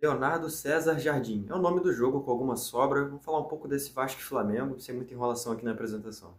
Leonardo César Jardim. É o nome do jogo com alguma sobra. Vamos falar um pouco desse Vasco e Flamengo, sem muita enrolação aqui na apresentação.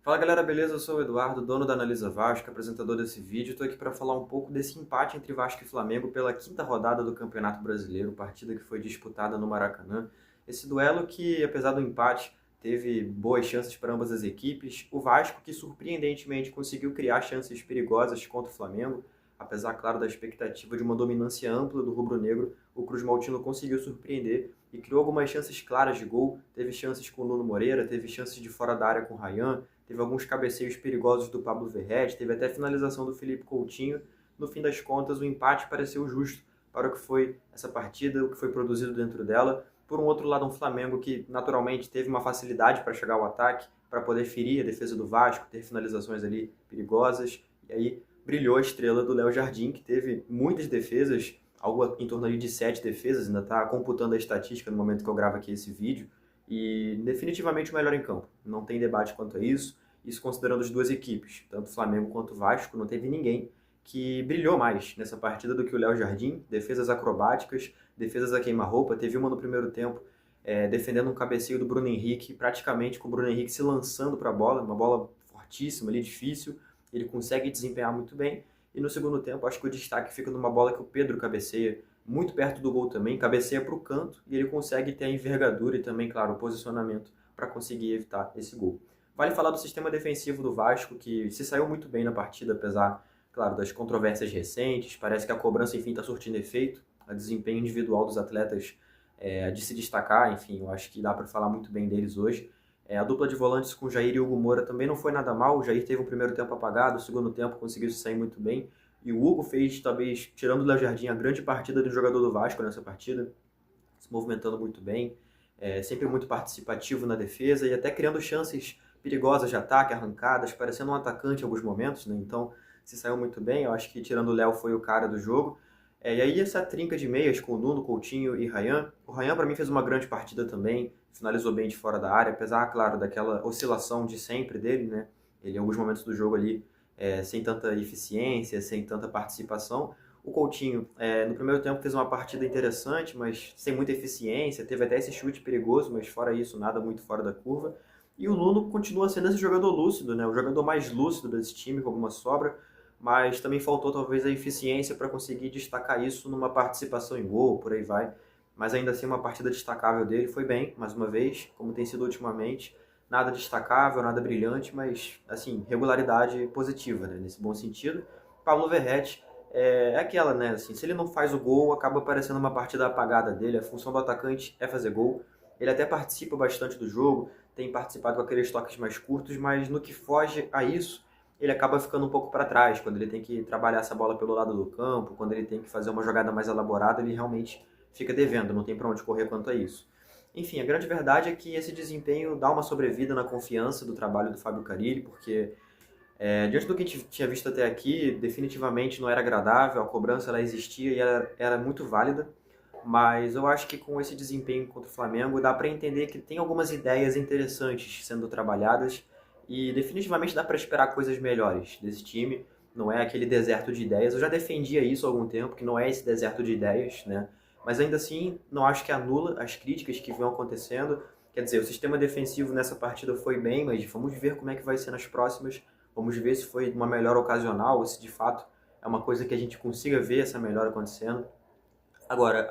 Fala galera, beleza? Eu sou o Eduardo, dono da Analisa Vasco, apresentador desse vídeo. Estou aqui para falar um pouco desse empate entre Vasco e Flamengo pela quinta rodada do Campeonato Brasileiro, partida que foi disputada no Maracanã. Esse duelo que, apesar do empate, teve boas chances para ambas as equipes. O Vasco, que surpreendentemente conseguiu criar chances perigosas contra o Flamengo, apesar, claro, da expectativa de uma dominância ampla do rubro-negro, o Cruz Maltino conseguiu surpreender e criou algumas chances claras de gol. Teve chances com o Nuno Moreira, teve chances de fora da área com o Ryan, teve alguns cabeceios perigosos do Pablo Verrete, teve até finalização do Felipe Coutinho. No fim das contas, o empate pareceu justo para o que foi essa partida, o que foi produzido dentro dela. Por um outro lado, um Flamengo que naturalmente teve uma facilidade para chegar ao ataque, para poder ferir a defesa do Vasco, ter finalizações ali perigosas. E aí brilhou a estrela do Léo Jardim, que teve muitas defesas, algo em torno ali de 7 defesas, ainda está computando a estatística no momento que eu gravo aqui esse vídeo, e definitivamente o melhor em campo. Não tem debate quanto a isso, isso considerando as duas equipes, tanto o Flamengo quanto o Vasco, não teve ninguém que brilhou mais nessa partida do que o Léo Jardim. Defesas acrobáticas, defesas a queima-roupa, teve uma no primeiro tempo, defendendo um cabeceio do Bruno Henrique, praticamente com o Bruno Henrique se lançando para a bola, uma bola fortíssima ali, difícil, ele consegue desempenhar muito bem. E no segundo tempo, acho que o destaque fica numa bola que o Pedro cabeceia, muito perto do gol também, cabeceia para o canto, e ele consegue ter a envergadura e também, claro, o posicionamento para conseguir evitar esse gol. Vale falar do sistema defensivo do Vasco, que se saiu muito bem na partida, apesar, claro, das controvérsias recentes. Parece que a cobrança, enfim, está surtindo efeito. O desempenho individual dos atletas de se destacar, enfim, eu acho que dá para falar muito bem deles hoje. A dupla de volantes com Jair e Hugo Moura também não foi nada mal. O Jair teve um primeiro tempo apagado, o segundo tempo conseguiu se sair muito bem. E o Hugo fez, talvez, tirando o Léo Jardim, a grande partida do jogador do Vasco nessa partida, se movimentando muito bem, sempre muito participativo na defesa e até criando chances perigosas de ataque, arrancadas, parecendo um atacante em alguns momentos, né? Então, se saiu muito bem. Eu acho que, tirando o Léo, foi o cara do jogo. E aí essa trinca de meias com o Nuno, Coutinho e Ryan. O Ryan, para mim, fez uma grande partida também, finalizou bem de fora da área, apesar, claro, daquela oscilação de sempre dele, né? Ele, em alguns momentos do jogo ali, sem tanta eficiência, sem tanta participação. O Coutinho, no primeiro tempo, fez uma partida interessante, mas sem muita eficiência, teve até esse chute perigoso, mas fora isso, nada muito fora da curva. E o Nuno continua sendo esse jogador lúcido, né? O jogador mais lúcido desse time, com alguma sobra, mas também faltou talvez a eficiência para conseguir destacar isso numa participação em gol, por aí vai. Mas ainda assim, uma partida destacável dele, foi bem, mais uma vez, como tem sido ultimamente. Nada destacável, nada brilhante, mas, assim, regularidade positiva, né? Nesse bom sentido. Pablo Verrete é aquela, né? Assim, se ele não faz o gol, acaba parecendo uma partida apagada dele. A função do atacante é fazer gol. Ele até participa bastante do jogo, tem participado com aqueles toques mais curtos, mas no que foge a isso, ele acaba ficando um pouco para trás. Quando ele tem que trabalhar essa bola pelo lado do campo, quando ele tem que fazer uma jogada mais elaborada, ele realmente fica devendo, não tem para onde correr quanto a isso. Enfim, a grande verdade é que esse desempenho dá uma sobrevida na confiança do trabalho do Fábio Carille, porque diante do que a gente tinha visto até aqui, definitivamente não era agradável, a cobrança ela existia e era muito válida, mas eu acho que com esse desempenho contra o Flamengo dá para entender que tem algumas ideias interessantes sendo trabalhadas e definitivamente dá para esperar coisas melhores desse time. Não é aquele deserto de ideias. Eu já defendia isso há algum tempo, que não é esse deserto de ideias, né? Mas ainda assim, não acho que anula as críticas que vão acontecendo. Quer dizer, o sistema defensivo nessa partida foi bem, mas vamos ver como é que vai ser nas próximas. Vamos ver se foi uma melhora ocasional, ou se de fato é uma coisa que a gente consiga ver essa melhora acontecendo. Agora,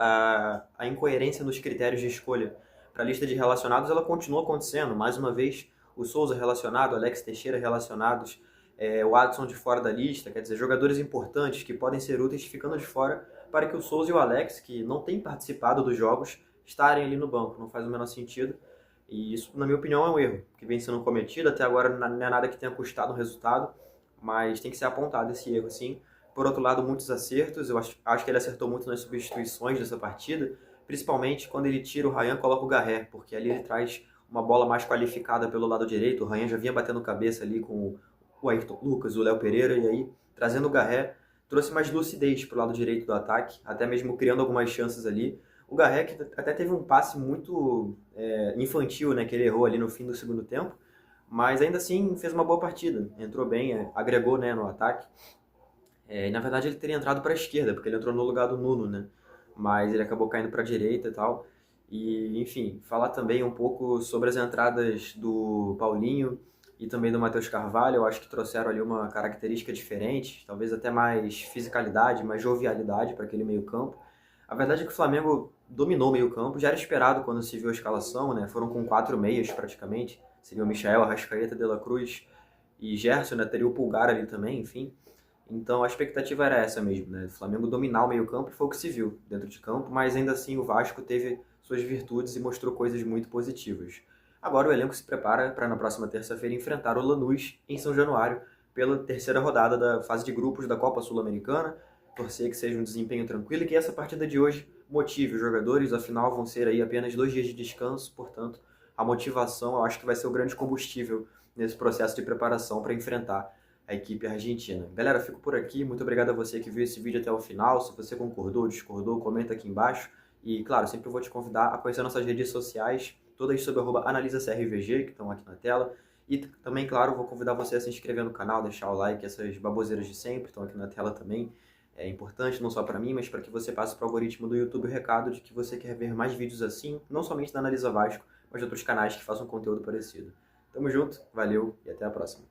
a incoerência nos critérios de escolha para a lista de relacionados, ela continua acontecendo. Mais uma vez, o Souza relacionado, o Alex Teixeira relacionados, o Adson de fora da lista, quer dizer, jogadores importantes que podem ser úteis ficando de fora para que o Souza e o Alex, que não têm participado dos jogos, estarem ali no banco. Não faz o menor sentido. E isso, na minha opinião, é um erro que vem sendo cometido. Até agora não é nada que tenha custado um resultado, mas tem que ser apontado esse erro, sim. Por outro lado, muitos acertos. Eu acho que ele acertou muito nas substituições dessa partida, principalmente quando ele tira o Ryan e coloca o Garré, porque ali ele traz uma bola mais qualificada pelo lado direito. O Ryan já vinha batendo cabeça ali com o Ayrton Lucas, o Léo Pereira, e aí, trazendo o Garré, trouxe mais lucidez para o lado direito do ataque, até mesmo criando algumas chances ali. O Garrett até teve um passe muito infantil, né, que ele errou ali no fim do segundo tempo, mas ainda assim fez uma boa partida, entrou bem, agregou, né, no ataque. E na verdade ele teria entrado para a esquerda, porque ele entrou no lugar do Nuno, né? Mas ele acabou caindo para a direita e tal. E, enfim, falar também um pouco sobre as entradas do Paulinho e também do Matheus Carvalho. Eu acho que trouxeram ali uma característica diferente, talvez até mais fisicalidade, mais jovialidade para aquele meio-campo. A verdade é que o Flamengo dominou o meio-campo, já era esperado quando se viu a escalação, né? Foram com 4 meias praticamente. Seria o Michael, Arrascaeta, De La Cruz e Gerson, né? Teria o Pulgar ali também, enfim. Então a expectativa era essa mesmo, né? O Flamengo dominar o meio-campo, foi o que se viu dentro de campo, mas ainda assim o Vasco teve suas virtudes e mostrou coisas muito positivas. Agora o elenco se prepara para na próxima terça-feira enfrentar o Lanús em São Januário pela terceira rodada da fase de grupos da Copa Sul-Americana. Torcer que seja um desempenho tranquilo e que essa partida de hoje motive os jogadores, afinal vão ser aí apenas 2 dias de descanso, portanto a motivação eu acho que vai ser o grande combustível nesse processo de preparação para enfrentar a equipe argentina. Galera, fico por aqui. Muito obrigado a você que viu esse vídeo até o final. Se você concordou ou discordou, comenta aqui embaixo. E, claro, sempre vou te convidar a conhecer nossas redes sociais, todas sob @analisacrvg, que estão aqui na tela. E também, claro, vou convidar você a se inscrever no canal, deixar o like, essas baboseiras de sempre, estão aqui na tela também. É importante não só para mim, mas para que você passe para o algoritmo do YouTube o recado de que você quer ver mais vídeos assim, não somente da Analisa Vasco, mas de outros canais que façam conteúdo parecido. Tamo junto, valeu e até a próxima.